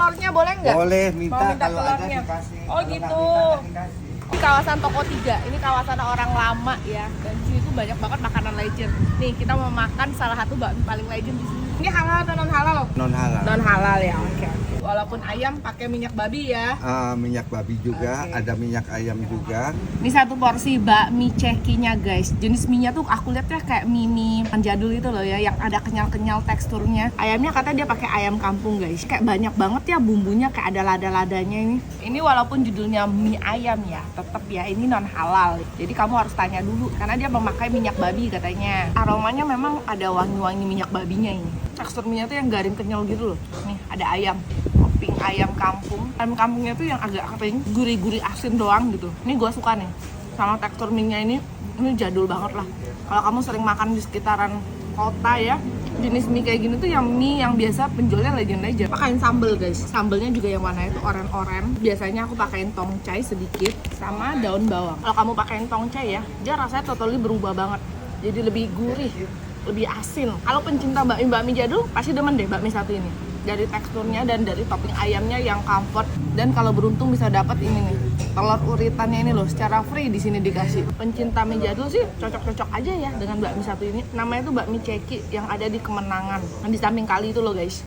telurnya boleh nggak? Boleh, Mau minta minta kalau ada telurnya. dikasih. Oh Kalau gitu. nggak minta, nggak dikasih. Di kawasan Toko 3, ini kawasan orang lama ya. Dan di sini tuh banyak banget makanan legend. Nih, kita mau makan salah satu bakmi paling legend di sini. Ini halal atau non halal? Non halal. Non halal ya, oke. Walaupun ayam pakai minyak babi ya. Minyak babi juga, Oke. ada minyak ayam juga. Ini satu porsi bakmi cekinya guys. Jenis mie-nya tuh aku lihatnya kayak mie penjadul itu loh ya, yang ada kenyal-kenyal teksturnya. Ayamnya katanya dia pakai ayam kampung guys. Kayak banyak banget ya bumbunya, kayak ada lada-ladanya ini. Ini walaupun judulnya mie ayam ya, tetap ya ini non halal. Jadi kamu harus tanya dulu karena dia memakai minyak babi katanya. Aromanya memang ada wangi-wangi minyak babinya ini. Tekstur mie-nya tuh yang garing kenyal gitu loh. Nih, ada ayam. Topping ayam kampung. Ayam kampungnya tuh yang agak kering, gurih-gurih asin doang gitu. Ini gue suka nih. Sama tekstur mie-nya ini jadul banget lah. Kalau kamu sering makan di sekitaran kota ya, jenis mie kayak gini tuh yang mie yang biasa penjualnya legend-legend. Pakain sambel guys. Sambelnya juga yang warna itu oren-oren. Biasanya aku pakain tongcai sedikit sama daun bawang. Kalau kamu pakain tongcai ya, dia rasanya totally berubah banget. Jadi lebih gurih, lebih asin. Kalau pencinta bakmi jadul pasti demen deh bakmi satu ini. Dari teksturnya dan dari topping ayamnya yang comfort. Dan kalau beruntung bisa dapat ini nih, telur uritannya ini loh, secara free di sini dikasih. Pencinta mie jadul sih cocok-cocok aja ya dengan bakmi satu ini. Namanya tuh bakmi ceki yang ada di Kemenangan, yang di samping kali itu loh guys.